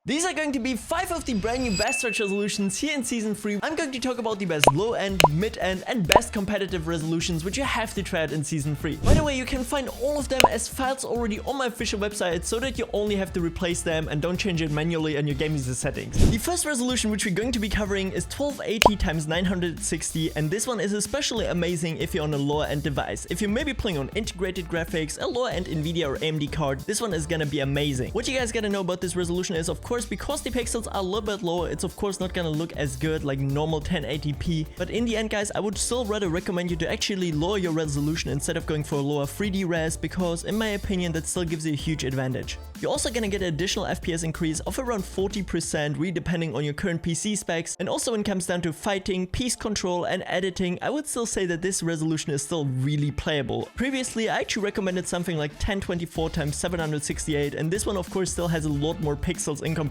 These are going to be 5 of the brand new best stretch resolutions here in Season 3. I'm going to talk about the best low-end, mid-end, and best competitive resolutions which you have to try out in Season 3. By the way, you can find all of them as files already on my official website so that you only have to replace them and don't change it manually in your game user settings. The first resolution which we're going to be covering is 1280x960, and this one is especially amazing if you're on a lower-end device. If you're maybe playing on integrated graphics, a lower-end Nvidia or AMD card, this one is gonna be amazing. What you guys gotta know about this resolution is, of course, because the pixels are a little bit lower, it's of course not gonna look as good like normal 1080p, but in the end, guys, I would still rather recommend you to actually lower your resolution instead of going for a lower 3D res, because in my opinion that still gives you a huge advantage. You're also gonna get an additional FPS increase of around 40%, really depending on your current PC specs, and also when it comes down to fighting, piece control, and editing, I would still say that this resolution is still really playable. Previously, I actually recommended something like 1024x768, and this one of course still has a lot more pixels in comparison,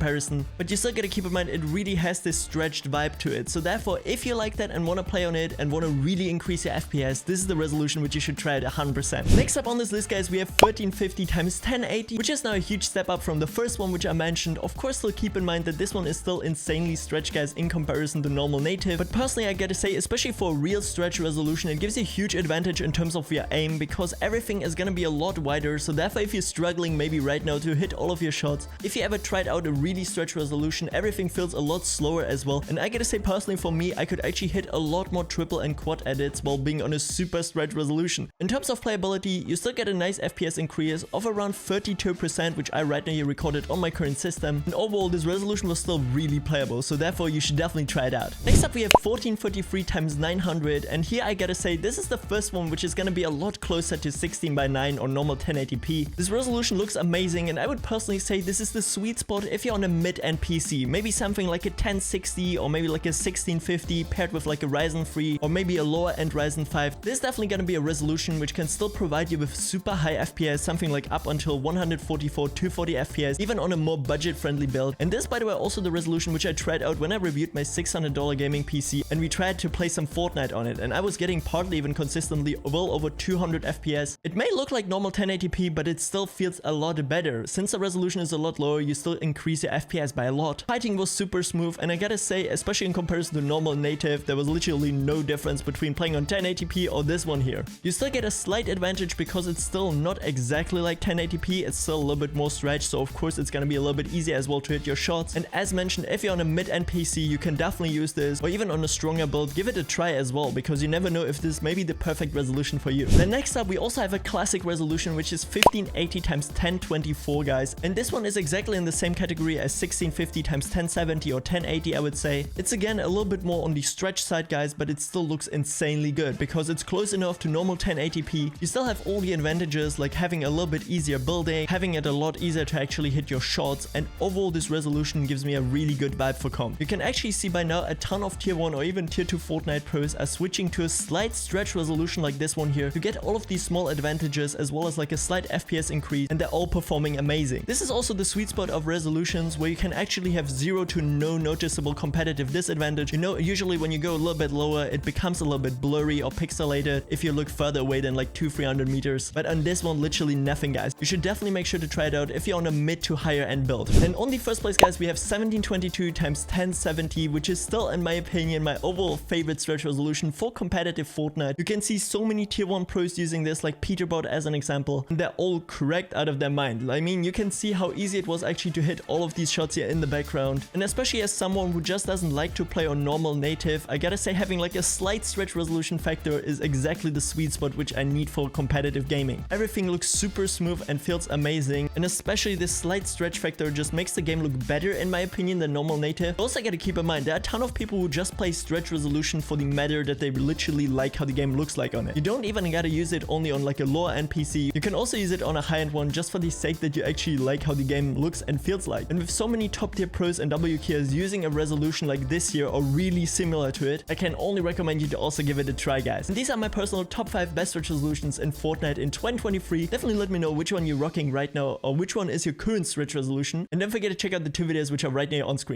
but you still gotta keep in mind it really has this stretched vibe to it. So therefore, if you like that and wanna play on it and wanna really increase your FPS, this is the resolution which you should try at 100%. Next up on this list, guys, we have 1350x1080, which is now a huge step up from the first one which I mentioned. Of course, still keep in mind that this one is still insanely stretched, guys, in comparison to normal native, but personally I gotta say, especially for a real stretch resolution, it gives you a huge advantage in terms of your aim, because everything is gonna be a lot wider. So therefore, if you're struggling maybe right now to hit all of your shots, if you ever tried out a really stretch resolution, everything feels a lot slower as well. And I gotta say, personally for me, I could actually hit a lot more triple and quad edits while being on a super stretch resolution. In terms of playability, you still get a nice FPS increase of around 32%, which I right now recorded on my current system, and overall this resolution was still really playable, so therefore you should definitely try it out. Next up, we have 1443x900, and here I gotta say this is the first one which is gonna be a lot closer to 16:9 or normal 1080p. This resolution looks amazing, and I would personally say this is the sweet spot if you're on a mid-end PC, maybe something like a 1060 or maybe like a 1650 paired with like a Ryzen 3 or maybe a lower end Ryzen 5. This is definitely gonna be a resolution which can still provide you with super high FPS, something like up until 144 240 FPS, even on a more budget friendly build. And this, by the way, also the resolution which I tried out when I reviewed my $600 gaming PC and we tried to play some Fortnite on it, and I was getting partly even consistently well over 200 FPS. It may look like normal 1080p, but it still feels a lot better. Since the resolution is a lot lower, you still increase your FPS by a lot. Fighting was super smooth, and I gotta say, especially in comparison to normal native, there was literally no difference between playing on 1080p or this one here. You still get a slight advantage because it's still not exactly like 1080p, it's still a little bit more stretched, so of course it's gonna be a little bit easier as well to hit your shots. And as mentioned, if you're on a mid-end PC, you can definitely use this, or even on a stronger build, give it a try as well, because you never know if this may be the perfect resolution for you. Then next up, we also have a classic resolution, which is 1580x1024, guys, and this one is exactly in the same category as 1650x1070 or 1080, I would say. It's again a little bit more on the stretch side, guys, but it still looks insanely good because it's close enough to normal 1080p. You still have all the advantages like having a little bit easier building, having it a lot easier to actually hit your shots, and overall this resolution gives me a really good vibe for comp. You can actually see by now a ton of tier 1 or even tier 2 Fortnite pros are switching to a slight stretch resolution like this one here to get all of these small advantages as well as like a slight FPS increase, and they're all performing amazing. This is also the sweet spot of resolutions where you can actually have zero to no noticeable competitive disadvantage. You know, usually when you go a little bit lower, it becomes a little bit blurry or pixelated if you look further away than like 200-300 meters, but on this one, literally nothing, guys. You should definitely make sure to try it out if you're on a mid to higher end build. And on the first place, guys, we have 1722x1070, which is still, in my opinion, my overall favorite stretch resolution for competitive Fortnite. You can see so many tier 1 pros using this, like Peterbot as an example, and they're all correct out of their mind. I mean, you can see how easy it was actually to hit all of these shots here in the background. And especially as someone who just doesn't like to play on normal native, I gotta say having like a slight stretch resolution factor is exactly the sweet spot which I need for competitive gaming. Everything looks super smooth and feels amazing, and especially this slight stretch factor just makes the game look better in my opinion than normal native. Also, I gotta keep in mind there are a ton of people who just play stretch resolution for the matter that they literally like how the game looks like on it. You don't even gotta use it only on like a lower end PC. You can also use it on a high end one just for the sake that you actually like how the game looks and feels like. And with so many top tier pros and W tiers using a resolution like this here or really similar to it, I can only recommend you to also give it a try, guys. And these are my personal top 5 best stretch resolutions in Fortnite in 2023. Definitely let me know which one you're rocking right now or which one is your current stretch resolution. And don't forget to check out the 2 videos which are right now on screen.